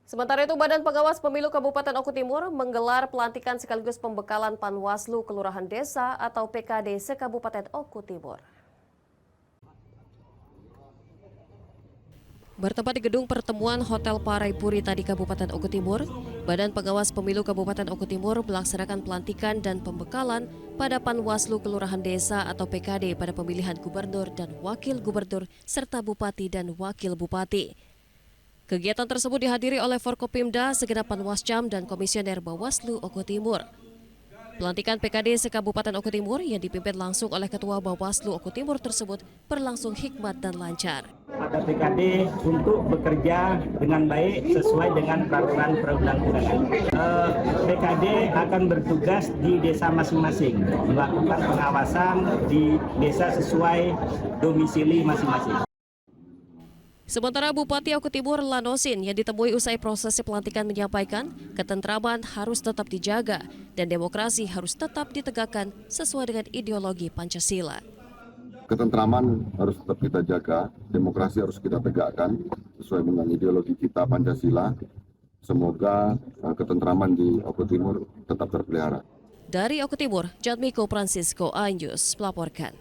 Sementara itu, Badan Pengawas Pemilu Kabupaten Oku Timur menggelar pelantikan sekaligus pembekalan Panwaslu Kelurahan Desa atau PKD se-Kabupaten Oku Timur. Bertempat di gedung pertemuan Hotel Paraipuri di Kabupaten Oku Timur, Badan Pengawas Pemilu Kabupaten Oku Timur melaksanakan pelantikan dan pembekalan pada Panwaslu Kelurahan Desa atau PKD pada pemilihan gubernur dan wakil gubernur serta bupati dan wakil bupati. Kegiatan tersebut dihadiri oleh Forkopimda, segenap Panwascam dan Komisioner Bawaslu Oku Timur. Pelantikan PKD se-Kabupaten Oku Timur yang dipimpin langsung oleh Ketua Bawaslu Oku Timur tersebut berlangsung hikmat dan lancar. Ada PKD untuk bekerja dengan baik sesuai dengan peraturan perundang-undangan. PKD akan bertugas di desa masing-masing, melakukan pengawasan di desa sesuai domisili masing-masing. Sementara Bupati Oku Timur Lanosin yang ditemui usai prosesi pelantikan menyampaikan ketentraman harus tetap dijaga dan demokrasi harus tetap ditegakkan sesuai dengan ideologi Pancasila. Ketentraman harus tetap kita jaga, demokrasi harus kita tegakkan sesuai dengan ideologi kita Pancasila. Semoga ketentraman di Oku Timur tetap terpelihara. Dari Oku Timur, Jatmiko Francisco, iNews melaporkan.